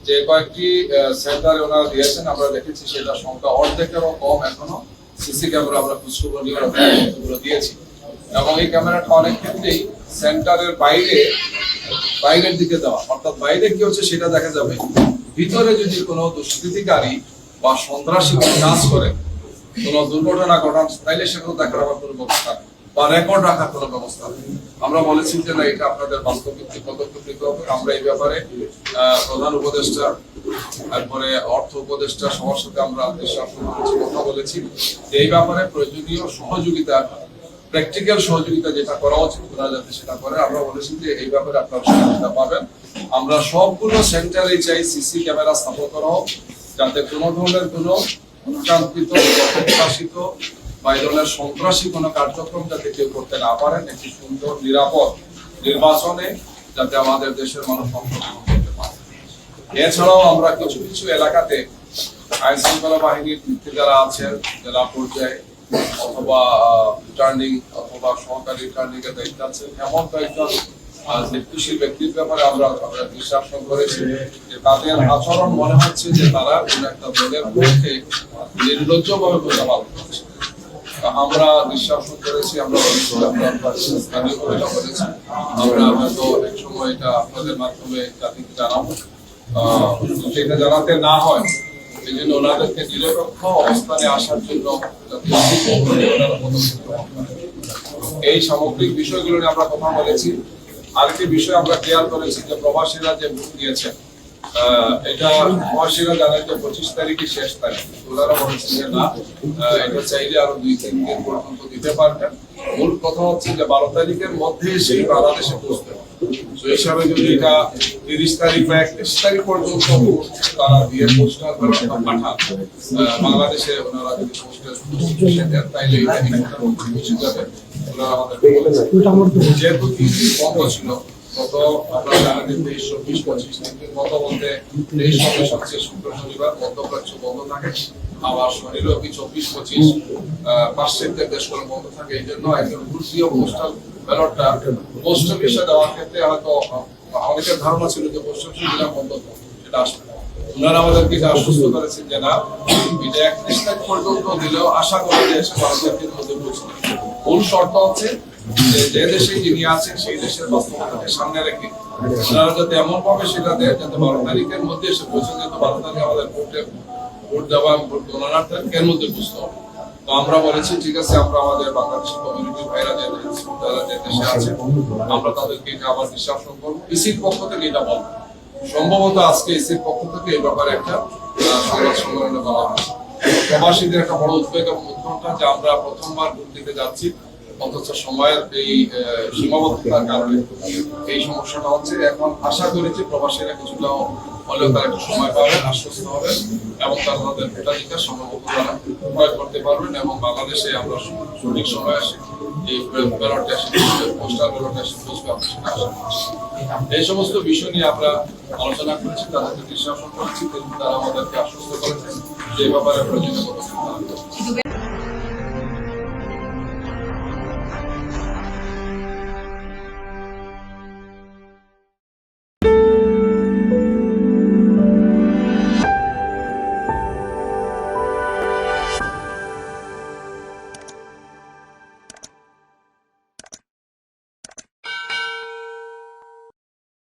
যে কয়েকটি সেন্টারে ওনারা দিয়েছেন, আমরা দেখেছি সেটা সংখ্যা অর্ধেকেরও কম এখনো সিসি ক্যামেরা আমরা খুচরো দিয়েছি। এবং এই ক্যামেরাটা অনেক ক্ষেত্রেই সেন্টারের বাইরের দিকে দেওয়া, অর্থাৎ বাইরে কি হচ্ছে সেটা দেখা যাবে, ভিতরে যদি কোনো দুষ্কৃতিকারী বা সন্ত্রাসী কাজ করে, কোনো দুর্ঘটনা ঘটান, তাইলে সেগুলো দেখার আবার কোনো ব্যবস্থা বা রেকর্ড রাখার কোনো ব্যবস্থা নেই। আমরা বলেছি যে না, এটা আপনাদের বাস্তবভিত্তিক পদক্ষেপ নিতে হবে। আমরা এই ব্যাপারে প্রধান উপদেষ্টা, তারপরে অর্থ উপদেষ্টা সবার সাথে আমরা কথা বলেছি যে এই ব্যাপারে প্রয়োজনীয় সহযোগিতা, প্র্যাকটিক্যাল সহযোগিতা যেটা করা উচিত ওনারা যাতে সেটা করে। আমরা বলেছি যে এই ব্যাপারে আপনারা সহযোগিতা পাবেন। আমরা সবগুলো সেন্টারে চাই সিসি ক্যামেরা স্থাপন করা হোক, যাতে কোনো ধরনের কোনো অনুকাঙ্ক্ষিত, প্রত্যাশিত বা এই ধরনের সন্ত্রাসী কোনো কার্যক্রম যাতে কেউ করতে না পারেন, একটি সুন্দর নিরাপদ নির্বাচনে যাতে আমাদের দেশের মানুষ অংশগ্রহণ করতে পারে। এছাড়াও আমরা কিছু কিছু এলাকাতে আইন শৃঙ্খলা বাহিনীর যারা আছেন জেলা পর্যায়ে অথবা রিটার্নিং অথবা সহকারী রিটার্নিং এর দায়িত্ব আছে, এমন কয়েকজন দায়িত্বশীল ব্যক্তির ব্যাপারে আমরা বিশ্বাস করেছি যে তাদের আচরণ মনে হচ্ছে যে তারা কোন একটা দলের পক্ষে নির্লজ্জভাবে ভূমিকা পালন করছে। আমরা বিশ্বাস করেছি, আমরা হয়তো এক সময় এটা আপনাদের মাধ্যমে জাতিকে জানাবো, সেটা জানাতে না হয় এই জন্য ওনাদেরকে নিরপেক্ষ অবস্থানে আসার জন্য এই সামগ্রিক বিষয়গুলো নিয়ে আমরা কথা বলেছি। আরেকটি বিষয় আমরা ক্লিয়ার করেছি যে প্রবাসীরা যে ভোট দিয়েছেন, এটা প্রবাসীরা জানেন যে 25 তারিখই শেষ তারিখ। ওনারা বলেছেন যে না, এটা চাইলে আরো 2-3 দিন পর্যন্ত দিতে পারবেন। মূল কথা হচ্ছে যে 12 তারিখের মধ্যে সেই বাংলাদেশে পৌঁছতে হবে। তো এই হিসাবে যদি এটা 30 তারিখ বা 31 তারিখ পর্যন্ত তারা দিয়ে পোস্টাল পাঠান বাংলাদেশে, ওনারা যদি পোস্টাল দেন তাইলে এটা পৌঁছে যাবে। ওনারা আমাদের যেহেতু 3 দিন বন্ধ ছিল, গত আপনারা জানেন 23, 24, 25 দিন বন্ধ বলতে 23, 24 হচ্ছে শুক্র শনিবার মধ্যপ্রাচ্য বন্ধ থাকে, আবার শনি রবি 24, 25 পাশ্চাত্যের দেশগুলো বন্ধ থাকে। এই জন্য একজন রুশীয় পোস্টাল ব্যালটটা পোস্ট অফিসে দেওয়ার ক্ষেত্রে হয়তো অনেকের ধারণা ছিল যে পোস্ট অফিসে দিলাম বন্ধ, সেটা আসবে না। ওনারা আমাদেরকে আশ্বস্ত করেছেন যে না, এটা 31 তারিখ পর্যন্ত দিলেও আশা করা যায় সে 12 তারিখের মধ্যে পৌঁছে যাবে। মূল শর্ত হচ্ছে যে দেশে যিনি আছেন সেই দেশের বাস্তবতাকে সামনে রেখে ওনারা যাতে এমন ভাবে সেটা দেয় যাতে 12 তারিখের মধ্যে এসে পৌঁছে যেত। 12 তারিখে আমাদের ভোট দেওয়া, ভোট গণনার তারিখের মধ্যে বুঝতে হবে। তো আমরা বলেছি ঠিক আছে, আমরা আমাদের বাংলাদেশি কমিউনিটি ভাইরা যারা দেশে আছে আমরা তাদেরকে এটা আবার বিশ্বাস করবো। ইসির পক্ষ থেকে এটা বলবো, সম্ভবত আজকে ইসির পক্ষ থেকে এই ব্যাপারে একটা সংবাদ সম্মেলনে বলা হয়েছে। প্রবাসীদের একটা বড় উদ্বেগ এবং উৎকণ্ঠা যে আমরা প্রথমবার ভোট দিতে যাচ্ছি, অথচ সময়ের এই সীমাবদ্ধতার কারণে এই সমস্যাটা হচ্ছে। এখন আশা করি যে প্রবাসীরা কিছুটা হলেও তারা একটু সময় পাবেন, আশ্বস্ত হবেন এবং তারা তাদের ভোটাধিকার সম্ভবত তারা প্রয়োগ করতে পারবেন এবং বাংলাদেশে আমরা সঠিক সময় আসি এই ব্যালটে আসে, পোস্টাল ব্যালটে আসে পৌঁছবে, আমরা সেটা আশা করছি। এই সমস্ত বিষয় নিয়ে আমরা আলোচনা করেছি, তাদেরকে বিশ্বাস করেছি, তারা আমাদেরকে আশ্বস্ত করেছেন যে এই ব্যাপারে প্রয়োজনীয় পদক্ষেপ